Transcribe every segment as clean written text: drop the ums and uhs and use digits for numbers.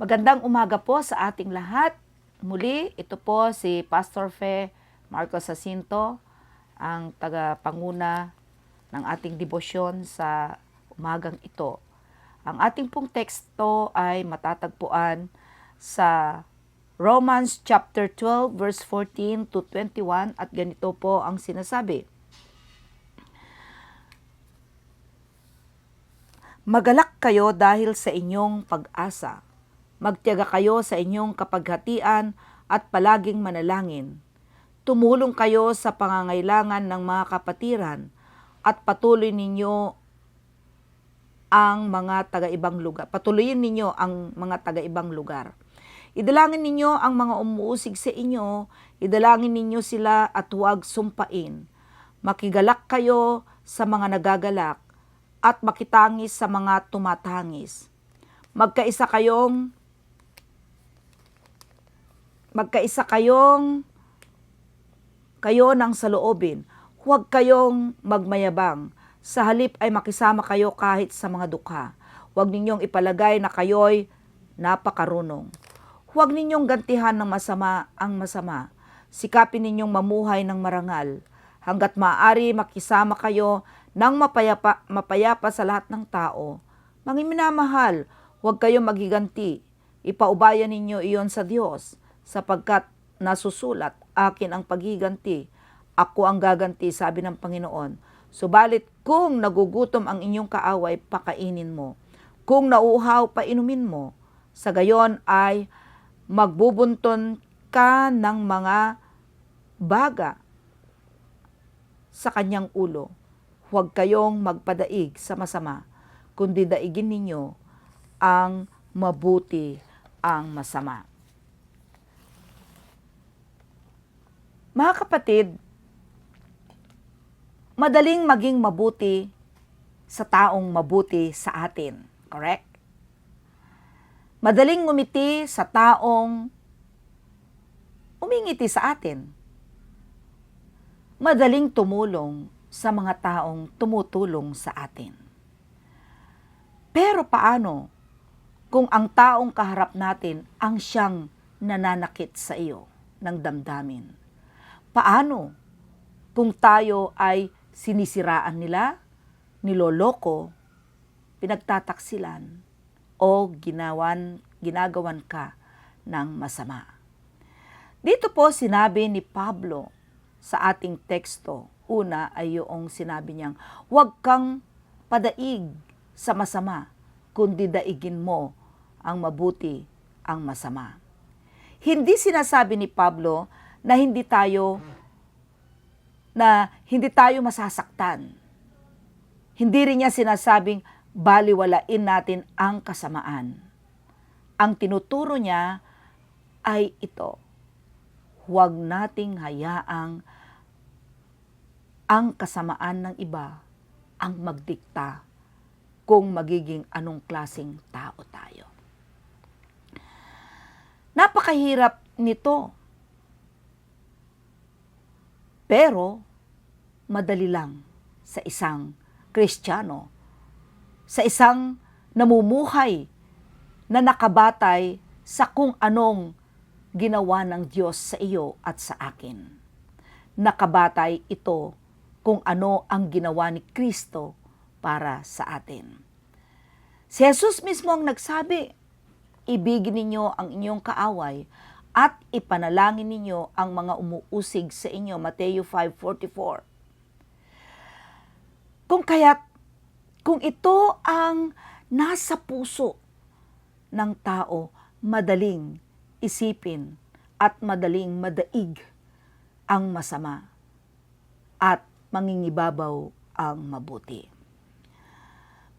Magandang umaga po sa ating lahat. Muli, ito po si Pastor Fe Marcos Jacinto, ang tagapanguna ng ating debosyon sa umagang ito. Ang ating pong teksto ay matatagpuan sa Romans chapter 12 verse 14 to 21 at ganito po ang sinasabi. Magalak kayo dahil sa inyong pag-asa. Magtiyaga kayo sa inyong kapaghatian at palaging manalangin. Tumulong kayo sa pangangailangan ng mga kapatiran at patuloy ninyo ang mga taga-ibang lugar. Patuloyin ninyo ang mga taga-ibang lugar. Idalangin ninyo ang mga umuusig sa inyo, idalangin ninyo sila at huwag sumpain. Makigalak kayo sa mga nagagalak at makitangis sa mga tumatangis. Magkaisa kayo ng saloobin. Huwag kayong magmayabang. Sa halip ay makisama kayo kahit sa mga dukha. Huwag ninyong ipalagay na kayo'y napakarunong. Huwag ninyong gantihan ng masama ang masama. Sikapin ninyong mamuhay ng marangal. Hanggat maaari makisama kayo ng mapayapa sa lahat ng tao. Mga minamahal, huwag kayong maghiganti. Ipaubayan ninyo iyon sa Diyos. Sapagkat nasusulat, akin ang paghiganti, ako ang gaganti, sabi ng Panginoon. Subalit kung nagugutom ang inyong kaaway, pakainin mo. Kung nauuhaw, painumin mo. Sa gayon ay magbubunton ka ng mga baga sa kanyang ulo. Huwag kayong magpadaig sa masama, kundi daigin ninyo ang mabuti ang masama. Mga kapatid, madaling maging mabuti sa taong mabuti sa atin. Correct? Madaling ngumiti sa taong umingiti sa atin. Madaling tumulong sa mga taong tumutulong sa atin. Pero paano kung ang taong kaharap natin ang siyang nananakit sa iyo ng damdamin? Paano kung tayo ay sinisiraan nila, niloloko, pinagtataksilan, o ginagawan ka ng masama? Dito po sinabi ni Pablo sa ating teksto, una ay yung sinabi niyang, huwag kang padaig sa masama, kundi daigin mo ang mabuti ang masama. Hindi sinasabi ni Pablo na hindi tayo masasaktan. Hindi rin niya sinasabing baliwalain natin ang kasamaan. Ang tinuturo niya ay ito, huwag nating hayaang ang kasamaan ng iba ang magdikta kung magiging anong klaseng tao tayo. Napakahirap nito. Pero, madali lang sa isang Kristiyano, sa isang namumuhay na nakabatay sa kung anong ginawa ng Diyos sa iyo at sa akin. Nakabatay ito kung ano ang ginawa ni Kristo para sa atin. Si Jesus mismo ang nagsabi, ibigin ninyo ang inyong kaaway at ipanalangin ninyo ang mga umuusig sa inyo. Mateo 5:44. Kung ito ang nasa puso ng tao, madaling isipin at madaling madaig ang masama at mangingibabaw ang mabuti.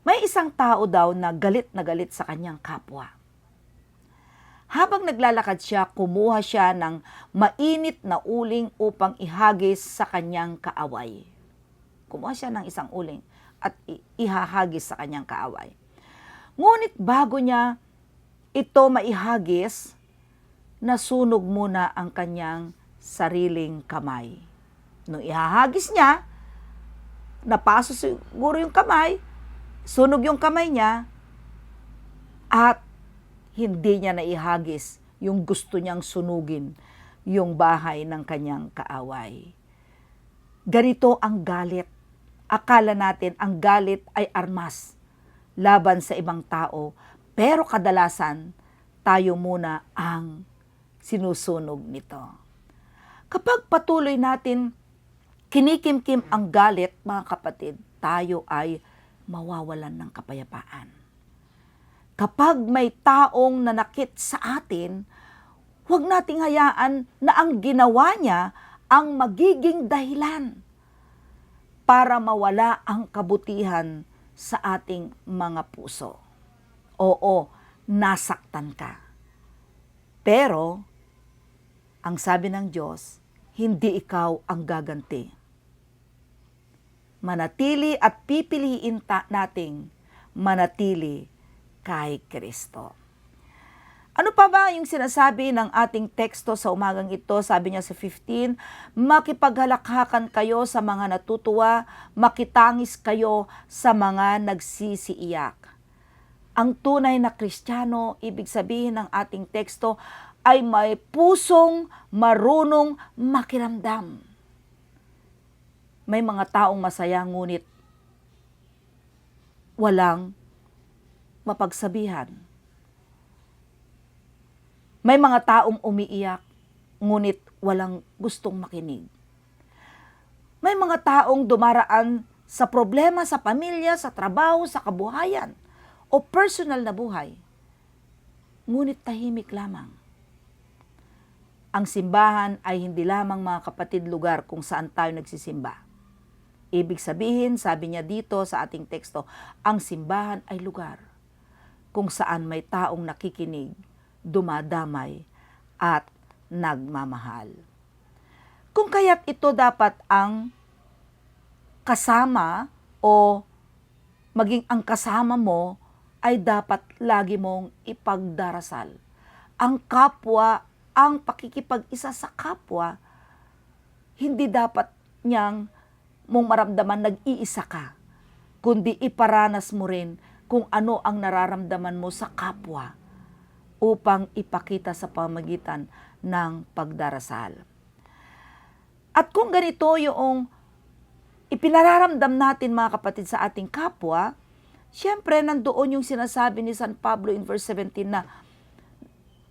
May isang tao daw na galit sa kanyang kapwa. Habang naglalakad siya, kumuha siya ng mainit na uling upang ihagis sa kanyang kaaway. Kumuha siya ng isang uling at ihahagis sa kanyang kaaway. Ngunit bago niya ito maihagis, nasunog muna ang kanyang sariling kamay. Nung ihahagis niya, napaso siguro yung kamay, sunog yung kamay niya, at hindi niya naihagis yung gusto niyang sunugin yung bahay ng kanyang kaaway. Ganito ang galit. Akala natin ang galit ay armas laban sa ibang tao, pero kadalasan tayo muna ang sinusunog nito. Kapag patuloy natin kinikimkim ang galit, mga kapatid, tayo ay mawawalan ng kapayapaan. Kapag may taong nanakit sa atin, huwag nating hayaan na ang ginawa niya ang magiging dahilan para mawala ang kabutihan sa ating mga puso. Oo, nasaktan ka. Pero, ang sabi ng Diyos, hindi ikaw ang gaganti. Manatili at pipiliin nating manatili kay Kristo. Ano pa ba yung sinasabi ng ating teksto sa umagang ito? Sabi niya sa 15, makipaghalakhakan kayo sa mga natutuwa, makitangis kayo sa mga nagsisiiyak. Ang tunay na Kristiyano, ibig sabihin ng ating teksto, ay may pusong marunong makiramdam. May mga taong masaya ngunit walang mapagsabihan. May mga taong umiiyak, ngunit walang gustong makinig. May mga taong dumaraan sa problema sa pamilya, sa trabaho, sa kabuhayan, o personal na buhay, ngunit tahimik lamang. Ang simbahan ay hindi lamang, mga kapatid, lugar kung saan tayo nagsisimba. Ibig sabihin, sabi niya dito sa ating teksto, ang simbahan ay lugar kung saan may taong nakikinig, dumadamay, at nagmamahal. Kung kaya't ito dapat ang kasama o maging ang kasama mo ay dapat lagi mong ipagdarasal. Ang kapwa, ang pakikipag-isa sa kapwa, hindi dapat niyang mong maramdaman nag-iisa ka, kundi iparanas mo rin kung ano ang nararamdaman mo sa kapwa upang ipakita sa pamagitan ng pagdarasal. At kung ganito yung ipinararamdam natin, mga kapatid, sa ating kapwa, siyempre nandoon yung sinasabi ni San Pablo in verse 17 na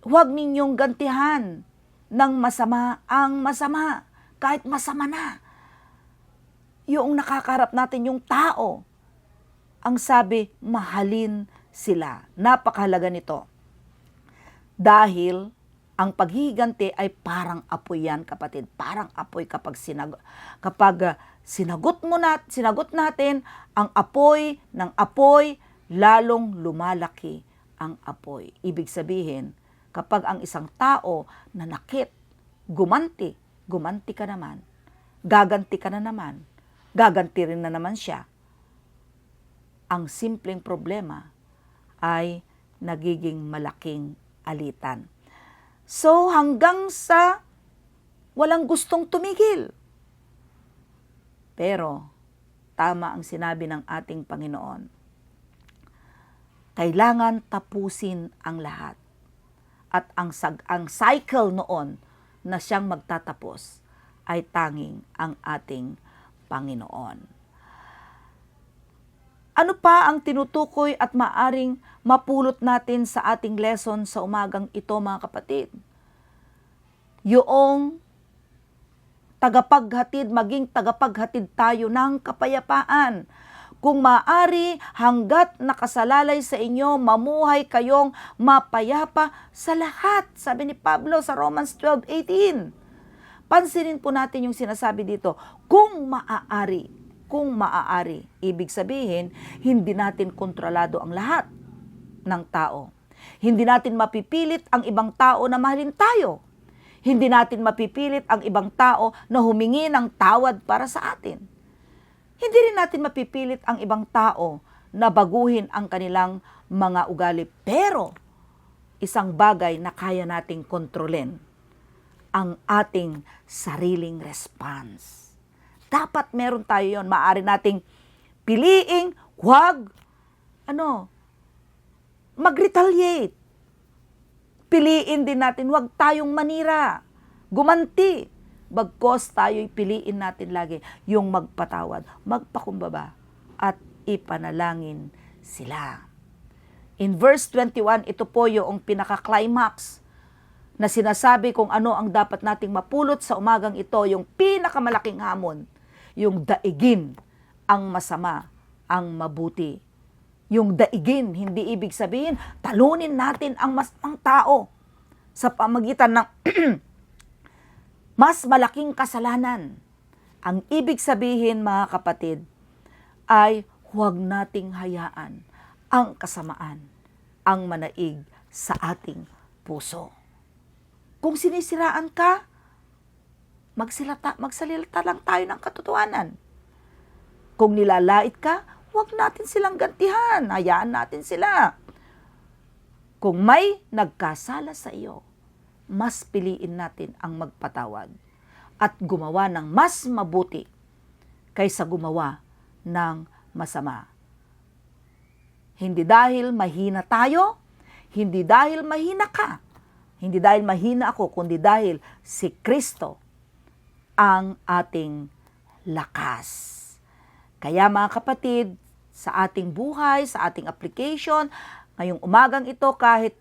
huwag ninyong gantihan ng masama ang masama, kahit masama na. Yung nakakarap natin yung tao, ang sabi, mahalin sila. Napakahalaga nito. Dahil ang paghihiganti ay parang apoy yan, kapatid. Parang apoy kapag sinagot natin ang apoy ng apoy, lalong lumalaki ang apoy. Ibig sabihin, kapag ang isang tao nanakit, gumanti ka naman, gaganti ka na naman, gaganti rin na naman siya. Ang simpleng problema ay nagiging malaking alitan. So hanggang sa walang gustong tumigil. Pero tama ang sinabi ng ating Panginoon. Kailangan tapusin ang lahat. At ang cycle noon na siyang magtatapos ay tanging ang ating Panginoon. Ano pa ang tinutukoy at maaring mapulot natin sa ating lesson sa umagang ito, mga kapatid? Yung maging tagapaghatid tayo ng kapayapaan. Kung maaari, hanggat nakasalalay sa inyo, mamuhay kayong mapayapa sa lahat. Sabi ni Pablo sa Romans 12:18. Pansinin po natin yung sinasabi dito, kung maaari, ibig sabihin, hindi natin kontrolado ang lahat ng tao. Hindi natin mapipilit ang ibang tao na mahalin tayo. Hindi natin mapipilit ang ibang tao na humingi ng tawad para sa atin. Hindi rin natin mapipilit ang ibang tao na baguhin ang kanilang mga ugali. Pero, isang bagay na kaya nating kontrolin, ang ating sariling response. Dapat meron tayo yon. Maaari nating piliing, huwag, mag-retaliate. piliin din natin, huwag tayong manira, gumanti. Bagkos tayo'y piliin natin lagi yung magpatawad, magpakumbaba, at ipanalangin sila. In verse 21, ito po yung pinaka-climax na sinasabi kung ano ang dapat nating mapulot sa umagang ito, yung pinakamalaking hamon, yung daigin ang masama, ang mabuti. Yung daigin, hindi ibig sabihin, talunin natin ang masamang tao sa pamagitan ng mas malaking kasalanan. Ang ibig sabihin, mga kapatid, ay huwag nating hayaan ang kasamaan ang manaig sa ating puso. Kung sinisiraan ka, magsalita lang tayo ng katotohanan. Kung nilalait ka, huwag natin silang gantihan. Hayaan natin sila. Kung may nagkasala sa iyo, mas piliin natin ang magpatawad at gumawa ng mas mabuti kaysa gumawa ng masama. Hindi dahil mahina tayo, hindi dahil mahina ka, hindi dahil mahina ako, kundi dahil si Kristo ang ating lakas. Kaya mga kapatid, sa ating buhay, sa ating application, ngayong umagang ito, kahit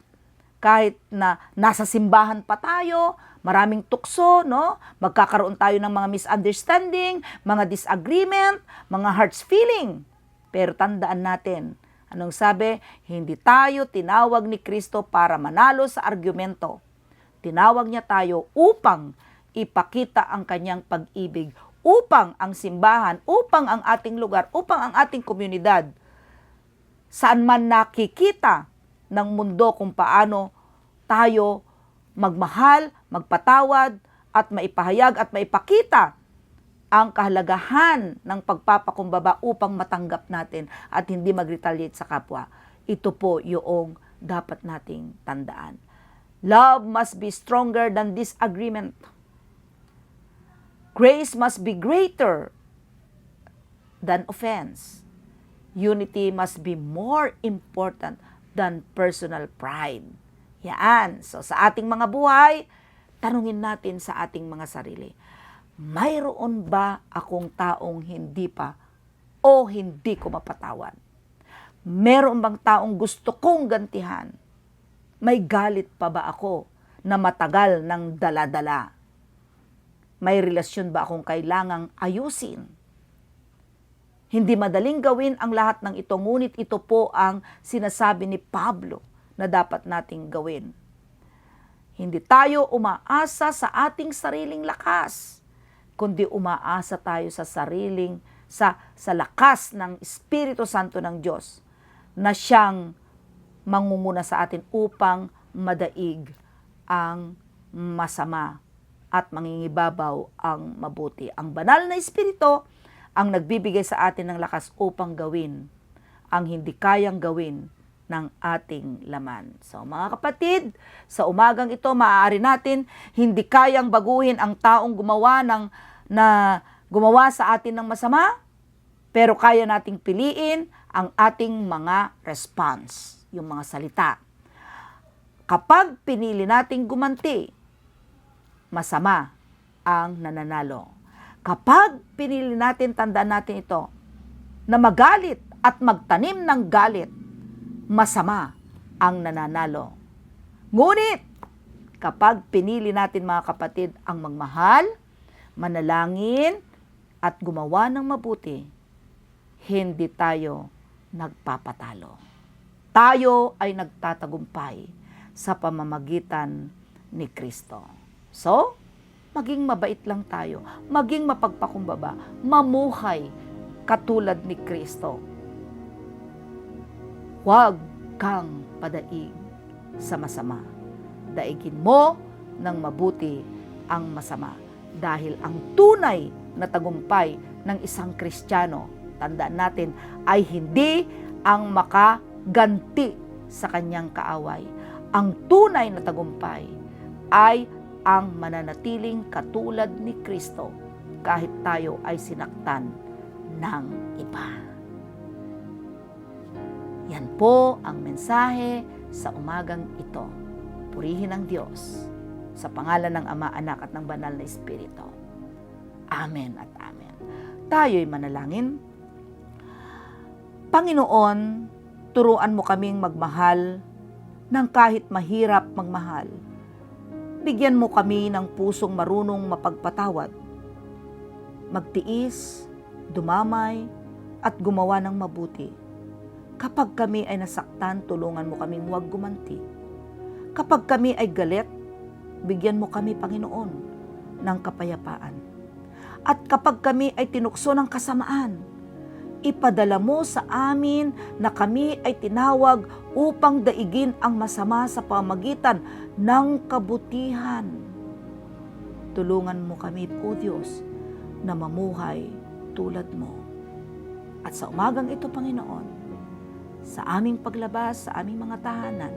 na nasa simbahan pa tayo, maraming tukso, no? Magkakaroon tayo ng mga misunderstanding, mga disagreement, mga hearts feeling. Pero tandaan natin, anong sabi? Hindi tayo tinawag ni Kristo para manalo sa argumento. Tinawag niya tayo upang ipakita ang kanyang pag-ibig, upang ang simbahan, upang ang ating lugar, upang ang ating komunidad, saan man nakikita ng mundo kung paano tayo magmahal, magpatawad, at maipahayag at maipakita ang kahalagahan ng pagpapakumbaba upang matanggap natin at hindi mag-retaliate sa kapwa. Ito po yung dapat nating tandaan. Love must be stronger than disagreement. Grace must be greater than offense. Unity must be more important than personal pride. Yan. So sa ating mga buhay, tanungin natin sa ating mga sarili, mayroon ba akong taong hindi pa o hindi ko mapatawad? Meron bang taong gusto kong gantihan? May galit pa ba ako na matagal ng dala-dala? May relasyon ba akong kailangang ayusin? Hindi madaling gawin ang lahat ng ito, ngunit ito po ang sinasabi ni Pablo na dapat nating gawin. Hindi tayo umaasa sa ating sariling lakas, kundi umaasa tayo sa sa lakas ng Espiritu Santo ng Diyos na siyang mangunguna sa atin upang madaig ang masama at mangingibabaw ang mabuti. Ang banal na Espiritu ang nagbibigay sa atin ng lakas upang gawin ang hindi kayang gawin ng ating laman. So mga kapatid, sa umagang ito maaari natin hindi kayang baguhin ang taong gumawa sa atin ng masama, pero kaya nating piliin ang ating mga response, yung mga salita. Kapag pinili nating gumanti, masama ang nananalo. Kapag pinili natin, tandaan natin ito, na magalit at magtanim ng galit, masama ang nananalo. Ngunit, kapag pinili natin mga kapatid ang magmahal, manalangin, at gumawa ng mabuti, hindi tayo nagpapatalo. Tayo ay nagtatagumpay sa pamamagitan ni Kristo. So, maging mabait lang tayo, maging mapagpakumbaba, mamuhay katulad ni Kristo. Huwag kang padaig sa masama. Daigin mo ng mabuti ang masama. Dahil ang tunay na tagumpay ng isang Kristiyano, tandaan natin, ay hindi ang makaganti sa kanyang kaaway. Ang tunay na tagumpay ay ang mananatiling katulad ni Kristo kahit tayo ay sinaktan ng iba. Yan po ang mensahe sa umagang ito. purihin ng Diyos. Sa pangalan ng Ama, Anak at ng Banal na Espiritu. Amen at amen. Tayo'y manalangin. Panginoon, turuan mo kaming magmahal ng kahit mahirap magmahal. Bigyan mo kami ng pusong marunong mapagpatawad, magtiis, dumamay, at gumawa ng mabuti. Kapag kami ay nasaktan, tulungan mo kaming huwag gumanti. Kapag kami ay galit, bigyan mo kami, Panginoon, ng kapayapaan. At kapag kami ay tinukso ng kasamaan, ipadala mo sa amin na kami ay tinawag upang daigin ang masama sa pamagitan ng kabutihan. Tulungan mo kami, O Diyos, na mamuhay tulad mo. At sa umagang ito, Panginoon, sa aming paglabas, sa aming mga tahanan,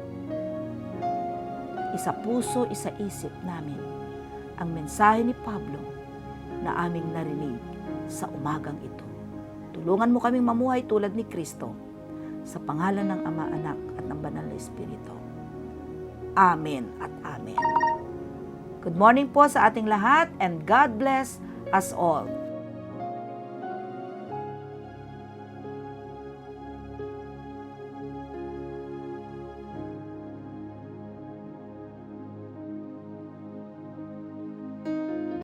isa puso, isa isip namin ang mensahe ni Pablo na aming narinig sa umagang ito. Tulungan mo kaming mamuhay tulad ni Kristo sa pangalan ng Ama, Anak at ng Banal na Espiritu. Amen at amen. Good morning po sa ating lahat and God bless us all.